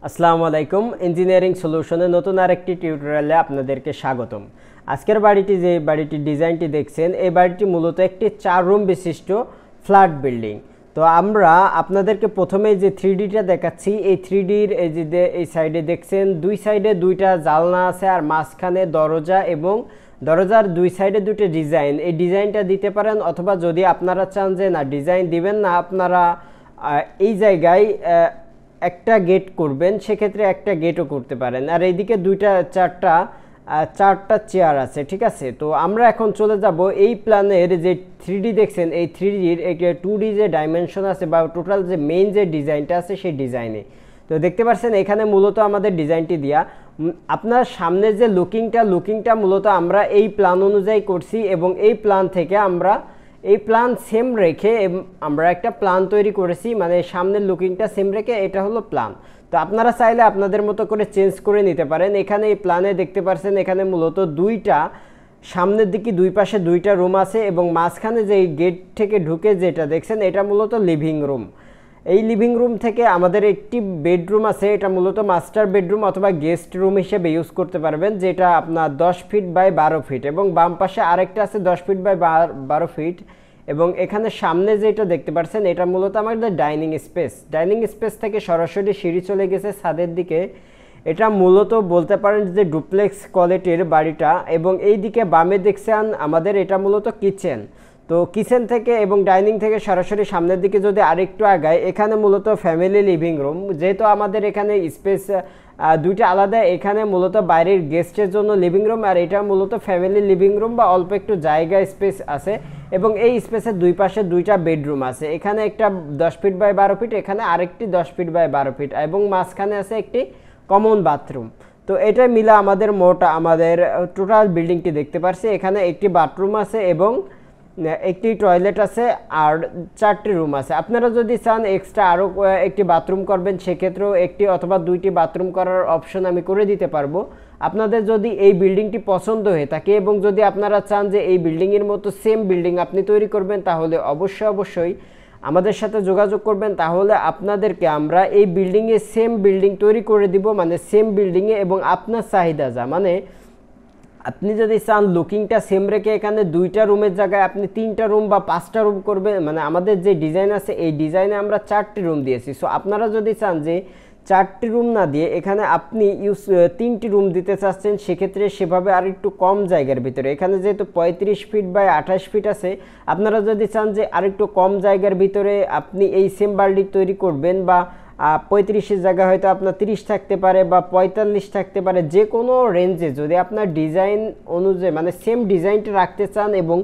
আসসালামু আলাইকুম ইঞ্জিনিয়ারিং সলিউশনের নতুন আরেকটি টিউটোরিয়ালে আপনাদেরকে স্বাগতম। আজকের যে বাড়িটির ডিজাইনটি দেখছেন, এই বাড়িটি মূলত একটি 4 রুম বিশিষ্ট ফ্ল্যাট বিল্ডিং। তো আমরা আপনাদেরকে প্রথমে যে 3Dটা দেখাচ্ছি, এই 3Dর এই সাইডে দেখছেন দুই সাইডে দুইটা জানলা আছে আর মাঝখানে দরজা এবং দরজার দুই সাইডে দুটো ডিজাইন। এই ডিজাইনটা দিতে পারেন, অথবা যদি আপনারা চান যে না ডিজাইন দিবেন না, আপনারা এই জায়গায় একটা গেট করবেন, সেক্ষেত্রে একটা গেটও করতে পারেন। আর এইদিকে চারটা চেয়ার আছে, ঠিক আছে। তো আমরা এখন চলে যাব এই প্ল্যানের যে 3D দেখছেন, এই 3Dর একটা 2D যে ডাইমেনশন আছে বা টোটাল যে মেইন যে ডিজাইনটা আছে সেই ডিজাইনে। তো দেখতে পাচ্ছেন এখানে মূলত আমাদের ডিজাইনটি দিয়া আপনার সামনে যে লুকিংটা মূলত আমরা এই প্ল্যান অনুযায়ী করছি, এবং এই প্ল্যান থেকে আমরা এই প্ল্যান সেম রেখে আমরা একটা প্ল্যান তৈরি করেছি, মানে সামনের লুকিংটা সেম রেখে এটা হলো প্ল্যান। তো আপনারা চাইলে আপনাদের মতো করে চেঞ্জ করে নিতে পারেন। এখানে এই প্ল্যানে দেখতে পাচ্ছেন এখানে মূলত দুইটা সামনের দিকে দুই পাশে দুইটা রুম আছে, এবং মাঝখানে যে গেট থেকে ঢুকে যেটা দেখছেন এটা মূলত লিভিং রুম। এই লিভিং রুম থেকে আমাদের একটি বেডরুম আছে, এটা মূলত মাস্টার বেডরুম অথবা গেস্ট রুম হিসেবে ইউজ করতে পারবেন, যেটা আপনার 10 ফিট বাই 12 ফিট, এবং বাম পাশে আরেকটা আছে 10 ফিট বাই 12 ফিট। এবং এখানে সামনে যেটা দেখতে পাচ্ছেন এটা মূলত আমাদের ডাইনিং স্পেস থেকে সরাসরি সিঁড়ি চলে গেছে ছাদের দিকে। এটা মূলত বলতে পারেন যে ডুপ্লেক্স কোয়ালিটির বাড়িটা। এবং এই দিকে বামে দেখছেন আমাদের এটা মূলত কিচেন। তো কিচেন থেকে এবং ডাইনিং থেকে সরাসরি সামনের দিকে যদি আরেকটু আগায়, এখানে মূলত ফ্যামিলি লিভিং রুম। যেহেতু আমাদের এখানে স্পেস দুইটা আলাদা, এখানে মূলত বাইরের গেস্টের জন্য লিভিং রুম, আর এটা মূলত ফ্যামিলি লিভিং রুম বা অল্প একটু জায়গা স্পেস আছে। এবং এই স্পেসের দুই পাশে দুইটা বেডরুম আছে, এখানে একটা 10 ফিট বাই 12 ফিট, এখানে আরেকটি 10 ফিট বাই 12 ফিট, এবং মাঝখানে আছে একটি কমন বাথরুম। তো এটা মিলে আমাদের টোটাল বিল্ডিংটি দেখতে পাচ্ছি। এখানে একটি বাথরুম আছে এবং একটি টয়লেট আছে আর 4টি রুম আছে। আপনারা যদি চান এক্সট্রা আরও একটি বাথরুম করবেন, সেক্ষেত্রেও একটি অথবা 2টি বাথরুম করার অপশন আমি করে দিতে পারবো। আপনাদের যদি এই বিল্ডিংটি পছন্দ হয়ে থাকে এবং যদি আপনারা চান যে এই বিল্ডিংয়ের মতো সেম বিল্ডিং আপনি তৈরি করবেন, তাহলে অবশ্যই আমাদের সাথে যোগাযোগ করবেন। তাহলে আপনাদেরকে আমরা এই বিল্ডিংয়ে সেম বিল্ডিং তৈরি করে দিব, মানে সেম বিল্ডিংয়ে, এবং আপনার চাহিদা যা, মানে আপনি যদি চান লুকিংটা সেম রেখে এখানে 2টা রুমের জায়গায় আপনি 3টা রুম বা 5টা রুম করবেন, মানে আমাদের যে ডিজাইন আছে এই ডিজাইনে আমরা 4টি রুম দিয়েছি। সো আপনারা যদি চান যে 4টি রুম না দিয়ে এখানে আপনি 3টি রুম দিতে চাচ্ছেন, সেক্ষেত্রে সেভাবে আর একটু কম জায়গার ভিতরে, এখানে যেহেতু 35 ফিট বাই 28 ফিট আছে, আপনারা যদি চান যে আরেকটু কম জায়গার ভিতরে আপনি এই সেম বিল্ডিং তৈরি করবেন, বা 35-এর জায়গায় হয়তো আপনার 30 থাকতে পারে বা 45 থাকতে পারে, যে কোনো রেঞ্জে যদি আপনার ডিজাইন অনুযায়ী মানে সেম ডিজাইনটা রাখতে চান এবং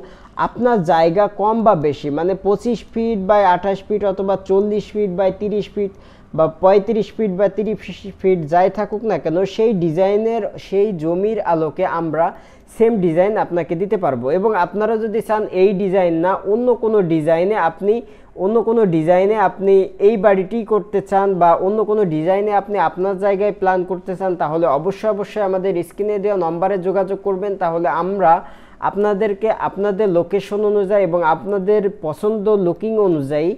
আপনার জায়গা কম বা বেশি, মানে 25 ফিট বাই 28 ফিট অথবা 40 ফিট বাই 30 ফিট বা 35 ফিট বা 30 ফিট যাই থাকুক না কেন, সেই ডিজাইনের সেই জমির আলোকে আমরা সেম ডিজাইন আপনাকে দিতে পারবো। এবং আপনারা যদি চান এই ডিজাইন না অন্য কোনো ডিজাইনে আপনি এই বাড়িটি করতে চান, বা অন্য কোনো ডিজাইনে আপনি আপনার জায়গায় প্ল্যান করতে চান, তাহলে অবশ্যই আমাদের স্ক্রিনে দেওয়া নম্বরে যোগাযোগ করবেন। তাহলে আমরা আপনাদেরকে আপনাদের লোকেশন অনুযায়ী এবং আপনাদের পছন্দ লুকিং অনুযায়ী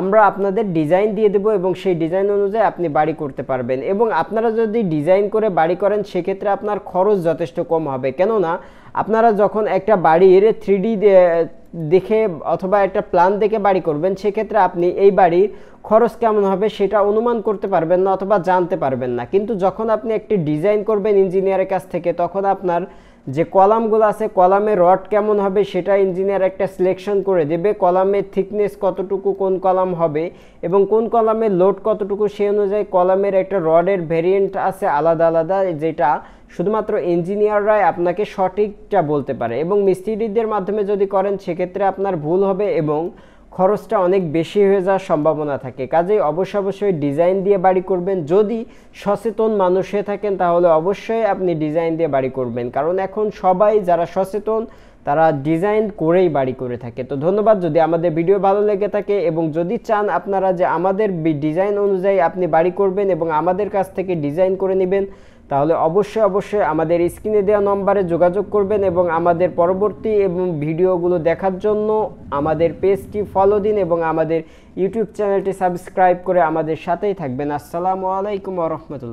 আমরা আপনাদের ডিজাইন দিয়ে দেবো, এবং সেই ডিজাইন অনুযায়ী আপনি বাড়ি করতে পারবেন। এবং আপনারা যদি ডিজাইন করে বাড়ি করেন, সেক্ষেত্রে আপনার খরচ যথেষ্ট কম হবে। কেননা আপনারা যখন একটা বাড়ির 3D দেখে অথবা একটা প্ল্যান দেখে বাড়ি করবেন, সেক্ষেত্রে আপনি এই বাড়ির খরচ কেমন হবে সেটা অনুমান করতে পারবেন না অথবা জানতে পারবেন না। কিন্তু যখন আপনি একটি ডিজাইন করবেন ইঞ্জিনিয়ারের কাছ থেকে, তখন আপনার যে কলামগুলো আছে, কলামের রড কেমন হবে সেটা ইঞ্জিনিয়ার একটা সিলেকশন করে দেবে, কলামের থিকনেস কতটুকু কোন কলাম হবে এবং কোন কলামের লোড কতটুকু, সেই অনুযায়ী কলামের একটা রডের ভেরিয়েন্ট আছে আলাদা, যেটা শুধুমাত্র ইঞ্জিনিয়াররাই আপনাকে সঠিকটা বলতে পারে। এবং মিস্ত্রিদের মাধ্যমে যদি করেন, সেক্ষেত্রে আপনার ভুল হবে এবং খরচটা অনেক বেশি হয়ে যাওয়ার সম্ভাবনা থাকে। কাজেই অবশ্যই ডিজাইন দিয়ে বাড়ি করবেন। যদি সচেতন মানুষ হয়ে থাকেন, তাহলে অবশ্যই আপনি ডিজাইন দিয়ে বাড়ি করবেন, কারণ এখন সবাই যারা সচেতন তারা ডিজাইন করেই বাড়ি করে থাকে। তো ধন্যবাদ। যদি আমাদের ভিডিও ভালো লেগে থাকে এবং যদি চান আপনারা যে আমাদের ডিজাইন অনুযায়ী আপনি বাড়ি করবেন এবং আমাদের কাছ থেকে ডিজাইন করে নেবেন, তাহলে অবশ্যই আমাদের স্ক্রিনে দেওয়া নম্বরে যোগাযোগ করবেন, এবং আমাদের পরবর্তী এবং ভিডিওগুলো দেখার জন্য আমাদের পেজটি ফলো দিন এবং আমাদের ইউটিউব চ্যানেলটি সাবস্ক্রাইব করে আমাদের সাথেই থাকবেন। আসসালামু আলাইকুম ওয়া রাহমাতুল্লাহ।